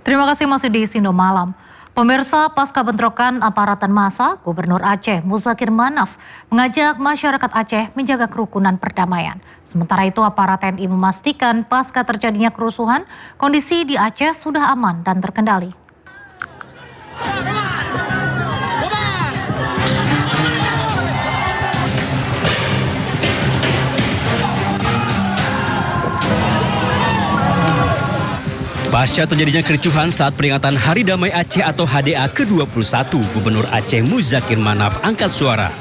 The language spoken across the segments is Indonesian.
Terima kasih masih di Sindo Malam. Pemirsa, pasca bentrokan aparat dan massa, Gubernur Aceh Muzakir Manaf mengajak masyarakat Aceh menjaga kerukunan perdamaian. Sementara itu aparat TNI memastikan pasca terjadinya kerusuhan, kondisi di Aceh sudah aman dan terkendali. Pasca terjadinya kericuhan saat peringatan Hari Damai Aceh atau HDA ke-21, Gubernur Aceh Muzakir Manaf angkat suara.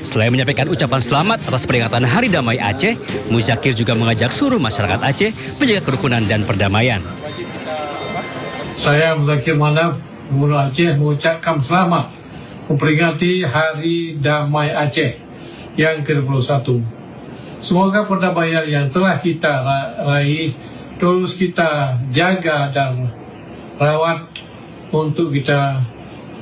Selain menyampaikan ucapan selamat atas peringatan Hari Damai Aceh, Muzakir juga mengajak seluruh masyarakat Aceh menjaga kerukunan dan perdamaian. Saya Muzakir Manaf, Gubernur Aceh mengucapkan selamat memperingati Hari Damai Aceh yang ke-21. Semoga perdamaian yang telah kita raih terus kita jaga dan rawat untuk kita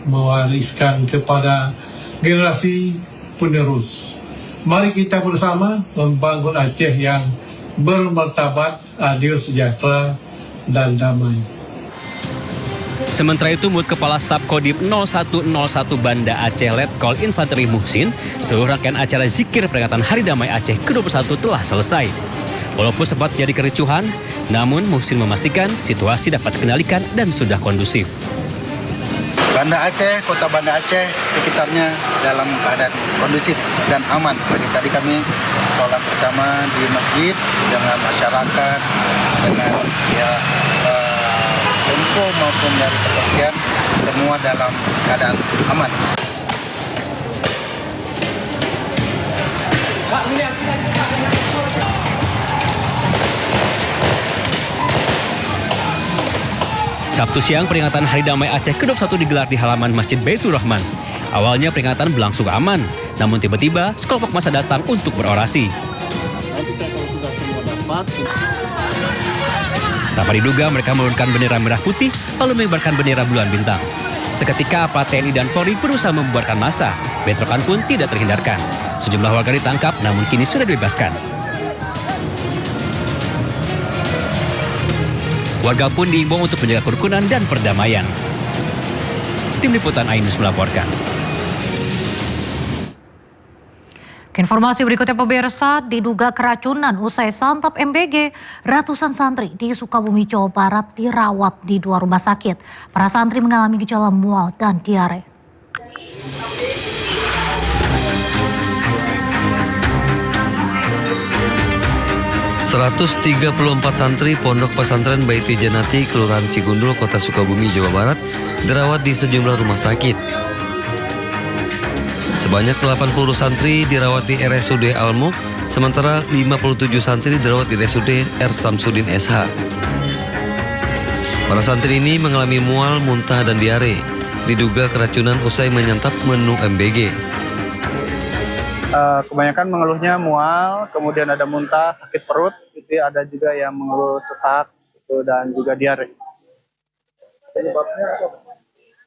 mewariskan kepada generasi penerus. Mari kita bersama membangun Aceh yang bermartabat, adil, sejahtera, dan damai. Sementara itu, menurut Kepala Staf Kodim 0101 Banda Aceh Letkol Infanteri Muhsin, seluruh rangkaian acara zikir peringatan Hari Damai Aceh ke-21 telah selesai. Walaupun sempat jadi kericuhan, namun Muhsin memastikan situasi dapat dikendalikan dan sudah kondusif. Banda Aceh, kota Banda Aceh, sekitarnya dalam keadaan kondusif dan aman. Tadi kami sholat bersama di masjid dengan masyarakat, dengan tempo maupun dari kepolisian, semua dalam keadaan aman. Sabtu siang, peringatan Hari Damai Aceh ke-21 digelar di halaman Masjid Baitur Rahman. Awalnya peringatan berlangsung aman, namun tiba-tiba sekelompok massa datang untuk berorasi. Tanpa diduga, mereka menurunkan bendera merah putih, lalu mengibarkan bendera bulan bintang. Seketika aparat TNI dan Polri berusaha membubarkan massa. Bentrokan pun tidak terhindarkan. Sejumlah warga ditangkap, namun kini sudah dibebaskan. Warga pun diimbau untuk menjaga kerukunan dan perdamaian. Tim Liputan iNews melaporkan. Informasi berikutnya pemirsa, diduga keracunan usai santap MBG, ratusan santri di Sukabumi, Jawa Barat dirawat di 2 rumah sakit. Para santri mengalami gejala mual dan diare. ...134 santri Pondok Pesantren Baiti Janati, Kelurahan Cigundul, Kota Sukabumi, Jawa Barat, dirawat di sejumlah rumah sakit. Sebanyak 80 santri dirawat di RSUD Al-Muk, sementara 57 santri dirawat di RSUD R. Samsudin SH. Para santri ini mengalami mual, muntah, dan diare. Diduga keracunan usai menyantap menu MBG. Kebanyakan mengeluhnya mual, kemudian ada muntah, sakit perut, gitu ya. Ada juga yang mengeluh sesak gitu, dan juga diare.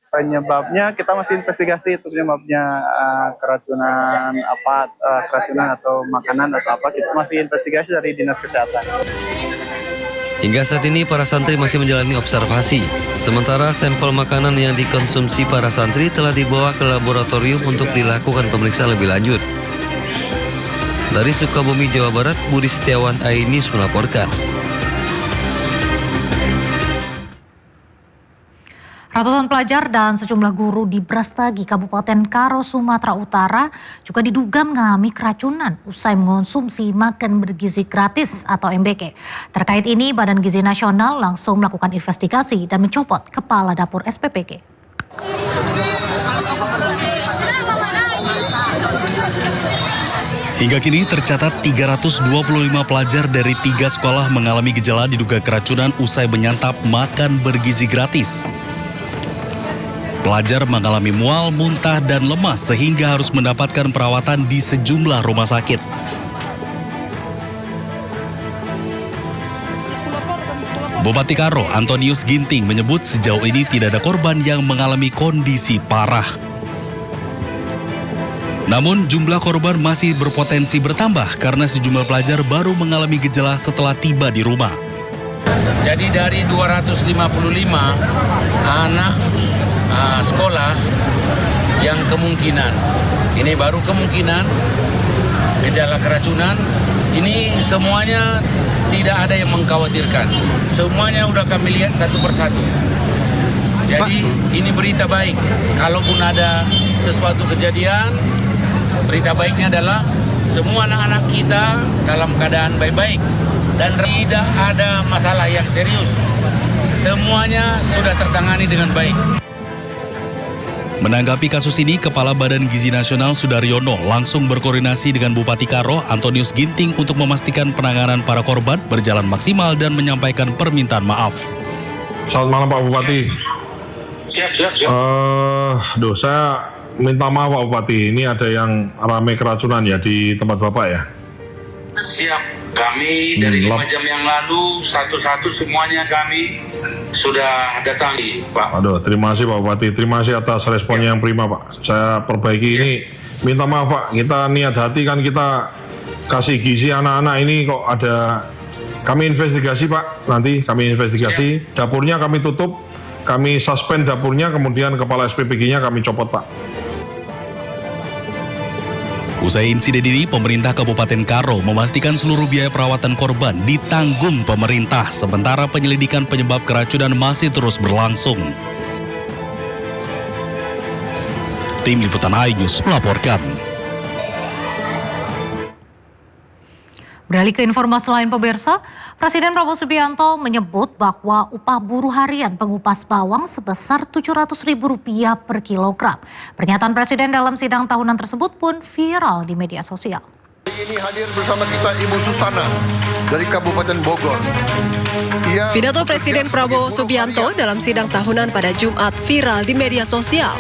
Penyebabnya kita masih investigasi itu penyebabnya keracunan atau makanan atau apa, kita masih investigasi dari Dinas Kesehatan. Hingga saat ini para santri masih menjalani observasi. Sementara sampel makanan yang dikonsumsi para santri telah dibawa ke laboratorium untuk dilakukan pemeriksaan lebih lanjut. Dari Sukabumi, Jawa Barat, Budi Setiawan, iNews melaporkan. Ratusan pelajar dan sejumlah guru di Brastagi, Kabupaten Karo, Sumatera Utara juga diduga mengalami keracunan usai mengonsumsi makan bergizi gratis atau MBG. Terkait ini, Badan Gizi Nasional langsung melakukan investigasi dan mencopot Kepala Dapur SPPG. Hingga kini tercatat 325 pelajar dari 3 sekolah mengalami gejala diduga keracunan usai menyantap makan bergizi gratis. Pelajar mengalami mual, muntah, dan lemas sehingga harus mendapatkan perawatan di sejumlah rumah sakit. Bupati Karo, Antonius Ginting, menyebut sejauh ini tidak ada korban yang mengalami kondisi parah. Namun jumlah korban masih berpotensi bertambah karena sejumlah pelajar baru mengalami gejala setelah tiba di rumah. Jadi dari 255 anak sekolah yang kemungkinan, ini baru kemungkinan gejala keracunan, ini semuanya tidak ada yang mengkhawatirkan. Semuanya udah kami lihat satu persatu. Jadi ini berita baik. Kalaupun ada sesuatu kejadian, berita baiknya adalah semua anak-anak kita dalam keadaan baik-baik dan tidak ada masalah yang serius. Semuanya sudah tertangani dengan baik. Menanggapi kasus ini, Kepala Badan Gizi Nasional Sudaryono langsung berkoordinasi dengan Bupati Karo Antonius Ginting untuk memastikan penanganan para korban berjalan maksimal dan menyampaikan permintaan maaf. Selamat malam Pak Bupati. Siap. Saya minta maaf Pak Bupati, ini ada yang ramai keracunan ya di tempat Bapak ya? Siap. Kami dari 5 jam yang lalu satu-satu semuanya kami sudah datangi, Pak. Aduh, terima kasih Pak Bupati, terima kasih atas responnya yang prima Pak. Saya perbaiki ini, minta maaf Pak, kita niat hati kan kita kasih gizi anak-anak ini kok ada, kami investigasi Pak, nanti kami investigasi, dapurnya kami tutup, kami suspend dapurnya, kemudian kepala SPPG-nya kami copot Pak. Usai insiden ini, pemerintah Kabupaten Karo memastikan seluruh biaya perawatan korban ditanggung pemerintah, sementara penyelidikan penyebab keracunan masih terus berlangsung. Tim Liputan iNews melaporkan. Beralih ke informasi lain pemirsa, Presiden Prabowo Subianto menyebut bahwa upah buruh harian pengupas bawang sebesar Rp700.000 per kilogram. Pernyataan Presiden dalam sidang tahunan tersebut pun viral di media sosial. Ini hadir bersama kita Ibu Susana dari Kabupaten Bogor. Pidato Presiden Prabowo Subianto dalam sidang tahunan pada Jumat viral di media sosial.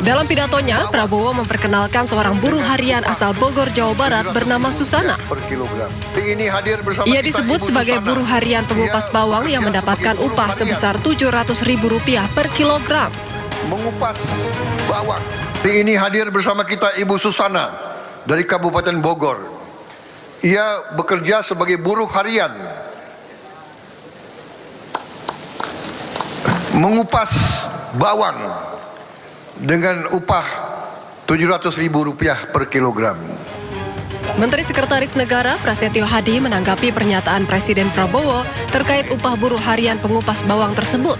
Dalam pidatonya, Prabowo memperkenalkan seorang buruh harian asal Bogor, Jawa Barat bernama Susana. Ia disebut sebagai buruh harian pengupas bawang yang mendapatkan upah sebesar Rp700.000 per kilogram. Mengupas bawang. Ini hadir bersama kita Ibu Susana dari Kabupaten Bogor. Ia bekerja sebagai buruh harian. Mengupas bawang dengan upah Rp700.000 per kilogram. Menteri Sekretaris Negara Prasetyo Hadi menanggapi pernyataan Presiden Prabowo terkait upah buruh harian pengupas bawang tersebut.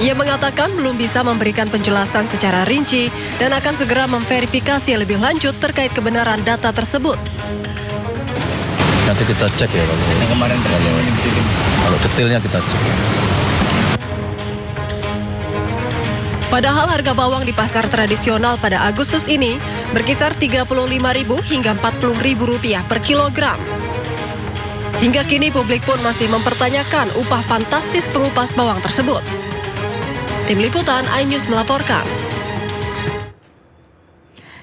Ia mengatakan belum bisa memberikan penjelasan secara rinci dan akan segera memverifikasi lebih lanjut terkait kebenaran data tersebut. Nanti kita cek ya kalau detailnya kita cek. Padahal harga bawang di pasar tradisional pada Agustus ini berkisar Rp35.000 hingga Rp40.000 per kilogram. Hingga kini publik pun masih mempertanyakan upah fantastis pengupas bawang tersebut. Tim Liputan iNews melaporkan.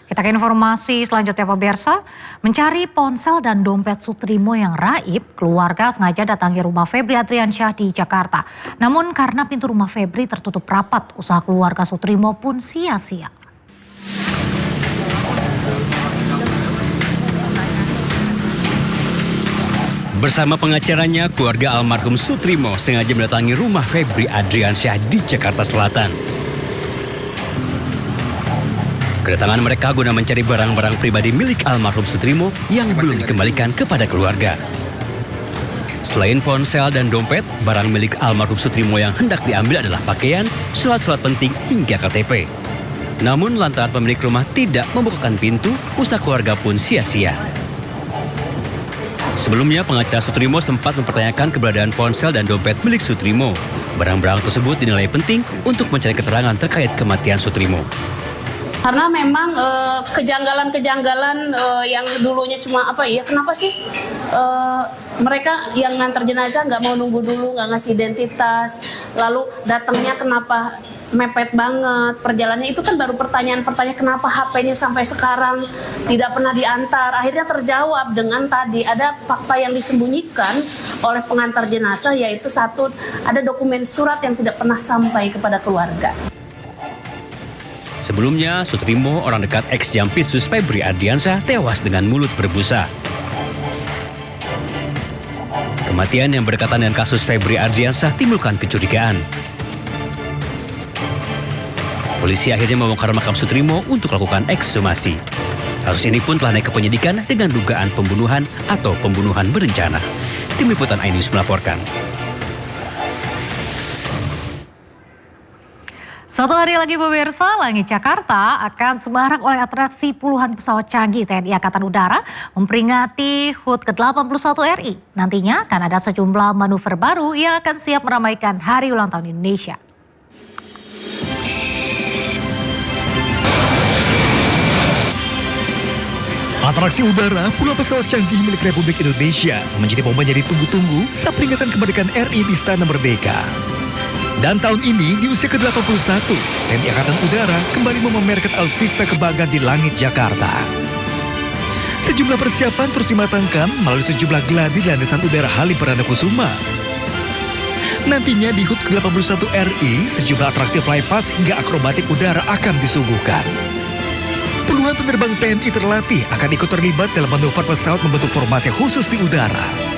Kita ke informasi selanjutnya pemirsa, mencari ponsel dan dompet Sutrimo yang raib, keluarga sengaja datangi rumah Febri Adriansyah di Jakarta. Namun karena pintu rumah Febri tertutup rapat, usaha keluarga Sutrimo pun sia-sia. Bersama pengacaranya, keluarga almarhum Sutrimo sengaja mendatangi rumah Febri Adriansyah di Jakarta Selatan. Kedatangan mereka guna mencari barang-barang pribadi milik almarhum Sutrimo yang belum dikembalikan kepada keluarga. Selain ponsel dan dompet, barang milik almarhum Sutrimo yang hendak diambil adalah pakaian, surat-surat penting hingga KTP. Namun lantaran pemilik rumah tidak membukakan pintu, usaha keluarga pun sia-sia. Sebelumnya, pengacara Sutrimo sempat mempertanyakan keberadaan ponsel dan dompet milik Sutrimo. Barang-barang tersebut dinilai penting untuk mencari keterangan terkait kematian Sutrimo. Karena memang kejanggalan-kejanggalan yang dulunya cuma kenapa sih mereka yang ngantar jenazah nggak mau nunggu dulu, nggak ngasih identitas, lalu datangnya kenapa mepet banget, perjalanannya itu kan baru pertanyaan-pertanyaan kenapa HP-nya sampai sekarang tidak pernah diantar. Akhirnya terjawab dengan tadi ada fakta yang disembunyikan oleh pengantar jenazah, yaitu satu, ada dokumen surat yang tidak pernah sampai kepada keluarga. Sebelumnya, Sutrimo, orang dekat ex-Jampitsus Febri Adriansyah, tewas dengan mulut berbusa. Kematian yang berdekatan dengan kasus Febri Ardiansah timbulkan kecurigaan. Polisi akhirnya membongkar makam Sutrimo untuk lakukan ekshumasi. Kasus ini pun telah naik ke penyidikan dengan dugaan pembunuhan atau pembunuhan berencana. Tim Liputan iNews melaporkan. Satu hari lagi pemirsa, langit Jakarta akan semarak oleh atraksi puluhan pesawat canggih TNI Angkatan Udara memperingati HUT ke-81 RI. Nantinya akan ada sejumlah manuver baru yang akan siap meramaikan Hari Ulang Tahun Indonesia. Atraksi udara puluhan pesawat canggih milik Republik Indonesia menjadi momen yang ditunggu-tunggu saat peringatan kemerdekaan RI di Istana Merdeka. Dan tahun ini di usia ke-81, TNI Angkatan Udara kembali memamerkan alutsista kebanggaan di langit Jakarta. Sejumlah persiapan terus dimatangkan melalui sejumlah gladi di landasan udara Halim Perdana Kusuma. Nantinya di HUT ke-81 RI, sejumlah atraksi flypass hingga akrobatik udara akan disuguhkan. Puluhan penerbang TNI terlatih akan ikut terlibat dalam manuver pesawat membentuk formasi khusus di udara.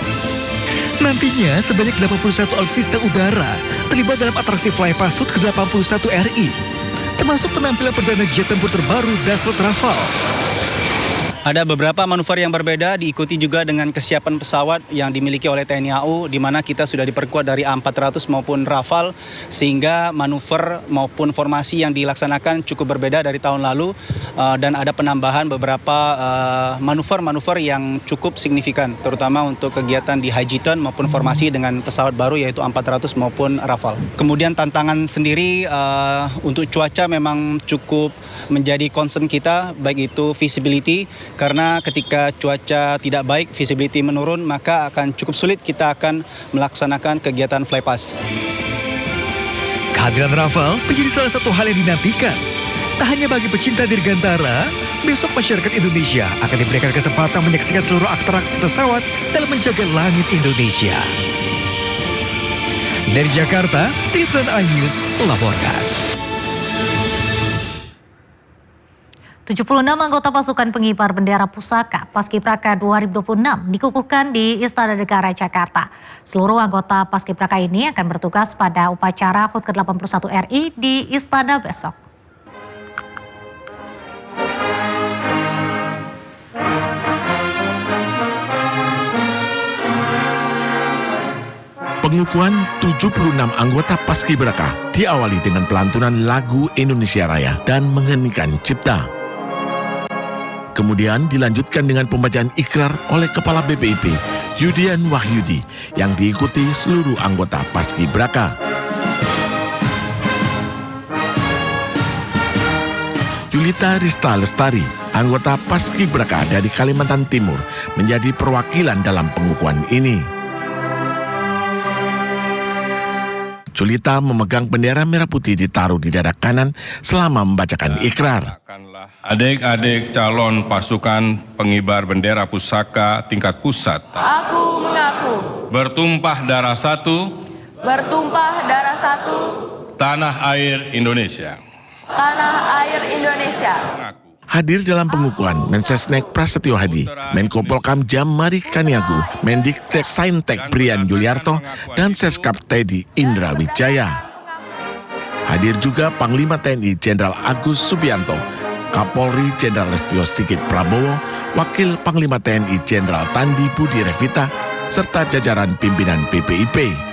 Nantinya sebanyak 81 alutsista udara terlibat dalam atraksi flypass HUT ke-81 RI, termasuk penampilan perdana jet tempur terbaru Dassault Rafale. Ada beberapa manuver yang berbeda, diikuti juga dengan kesiapan pesawat yang dimiliki oleh TNI AU, di mana kita sudah diperkuat dari A400 maupun Rafale, sehingga manuver maupun formasi yang dilaksanakan cukup berbeda dari tahun lalu, dan ada penambahan beberapa manuver-manuver yang cukup signifikan, terutama untuk kegiatan di Hajiton maupun formasi dengan pesawat baru yaitu A400 maupun Rafale. Kemudian tantangan sendiri untuk cuaca memang cukup menjadi concern kita, baik itu visibility, karena ketika cuaca tidak baik, visibility menurun, maka akan cukup sulit kita akan melaksanakan kegiatan flypass. Kehadiran Rafale menjadi salah satu hal yang dinantikan. Tak hanya bagi pecinta dirgantara, besok masyarakat Indonesia akan diberikan kesempatan menyaksikan seluruh atraksi pesawat dalam menjaga langit Indonesia. Dari Jakarta, Tim Liputan iNews melaporkan. 76 anggota pasukan pengibar bendera pusaka Paskibraka 2026 dikukuhkan di Istana Negara Jakarta. Seluruh anggota Paskibraka ini akan bertugas pada upacara HUT ke-81 RI di Istana besok. Pengukuhan 76 anggota Paskibraka diawali dengan pelantunan lagu Indonesia Raya dan menghenikan cipta. Kemudian dilanjutkan dengan pembacaan ikrar oleh Kepala BPIP, Yudian Wahyudi, yang diikuti seluruh anggota Paskibraka. Yulita Rista Lestari, anggota Paskibraka dari Kalimantan Timur, menjadi perwakilan dalam pengukuhan ini. Julita memegang bendera merah putih ditaruh di dada kanan selama membacakan ikrar. Adik-adik calon pasukan pengibar bendera pusaka tingkat pusat. Aku mengaku. Bertumpah darah satu. Bertumpah darah satu. Tanah air Indonesia. Tanah air Indonesia. Hadir dalam pengukuhan Mensesnek Prasetyo Hadi, Menko Polkam Jamari Kaniagu, Mendiktek Saintek Brian Yuliarto, dan Seskap Teddy Indra Wijaya. Hadir juga Panglima TNI Jenderal Agus Subianto, Kapolri Jenderal Listio Sigit Prabowo, Wakil Panglima TNI Jenderal Tandi Budi Revita, serta jajaran pimpinan BPIP.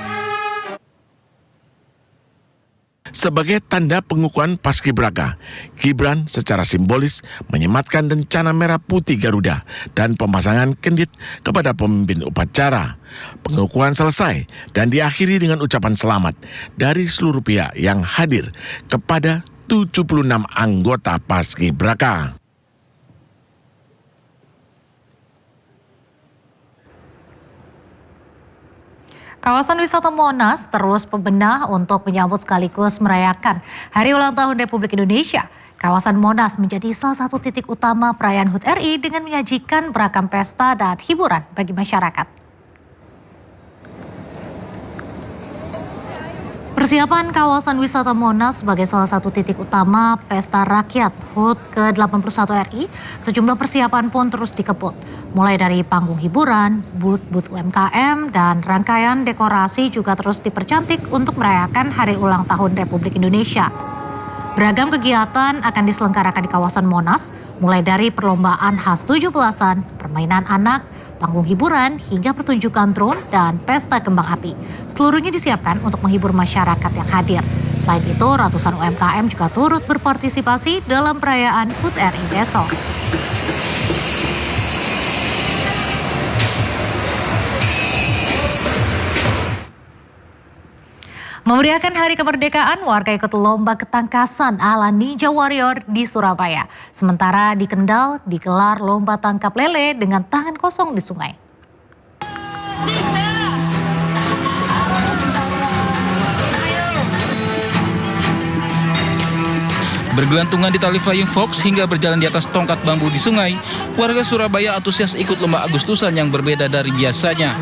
Sebagai tanda pengukuhan Paskibraka, Gibran secara simbolis menyematkan rencana merah putih Garuda dan pemasangan kendit kepada pemimpin upacara. Pengukuhan selesai dan diakhiri dengan ucapan selamat dari seluruh pihak yang hadir kepada 76 anggota Paskibraka. Kawasan wisata Monas terus berbenah untuk menyambut sekaligus merayakan Hari Ulang Tahun Republik Indonesia. Kawasan Monas menjadi salah satu titik utama perayaan HUT RI dengan menyajikan beragam pesta dan hiburan bagi masyarakat. Persiapan kawasan wisata Monas sebagai salah satu titik utama Pesta Rakyat HUT ke-81 RI, sejumlah persiapan pun terus dikebut. Mulai dari panggung hiburan, booth-booth UMKM, dan rangkaian dekorasi juga terus dipercantik untuk merayakan Hari Ulang Tahun Republik Indonesia. Beragam kegiatan akan diselenggarakan di kawasan Monas, mulai dari perlombaan khas 17-an, permainan anak, panggung hiburan, hingga pertunjukan drone dan pesta kembang api. Seluruhnya disiapkan untuk menghibur masyarakat yang hadir. Selain itu, ratusan UMKM juga turut berpartisipasi dalam perayaan HUT RI besok. Memeriahkan Hari Kemerdekaan, warga ikut lomba ketangkasan ala Ninja Warrior di Surabaya. Sementara di Kendal digelar lomba tangkap lele dengan tangan kosong di sungai. Bergelantungan di tali flying fox hingga berjalan di atas tongkat bambu di sungai, warga Surabaya antusias ikut lomba Agustusan yang berbeda dari biasanya.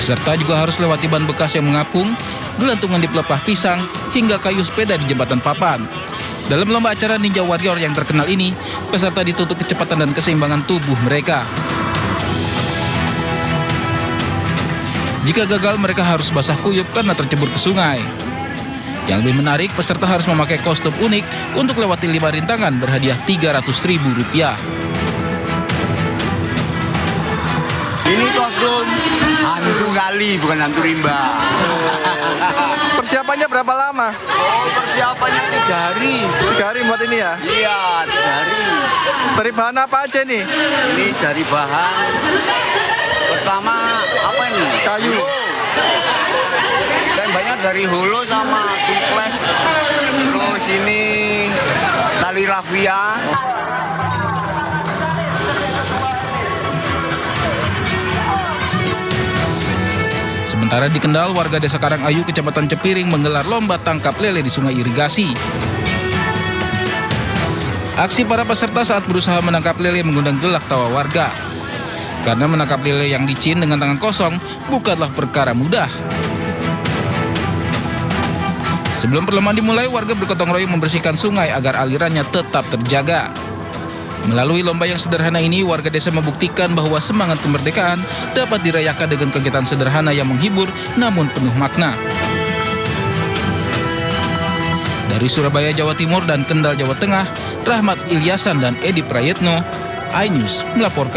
Peserta juga harus lewati ban bekas yang mengapung, gelantungan di pelepah pisang, hingga kayu sepeda di jembatan papan. Dalam lomba acara Ninja Warrior yang terkenal ini, peserta dituntut kecepatan dan keseimbangan tubuh mereka. Jika gagal, mereka harus basah kuyup karena tercebur ke sungai. Yang lebih menarik, peserta harus memakai kostum unik untuk lewati 5 rintangan berhadiah Rp300.000. Ini kostum hantu kali, bukan hantu rimba. Persiapannya berapa lama? Oh, persiapannya 3 hari. 3 hari buat ini ya? Iya, 3 hari. Dari bahan apa aja nih? Ini dari bahan pertama apa ini? Kayu. Dan banyak dari holo sama suplek. Terus ini tali rafia. Sementara di Kendal, warga Desa Karangayu, Kecamatan Cepiring menggelar lomba tangkap lele di sungai irigasi. Aksi para peserta saat berusaha menangkap lele mengundang gelak tawa warga. Karena menangkap lele yang licin dengan tangan kosong bukanlah perkara mudah. Sebelum perlombaan dimulai, warga bergotong royong membersihkan sungai agar alirannya tetap terjaga. Melalui lomba yang sederhana ini, warga desa membuktikan bahwa semangat kemerdekaan dapat dirayakan dengan kegiatan sederhana yang menghibur namun penuh makna. Dari Surabaya, Jawa Timur dan Kendal, Jawa Tengah, Rahmat Ilyasan dan Edi Prayetno, iNews melaporkan.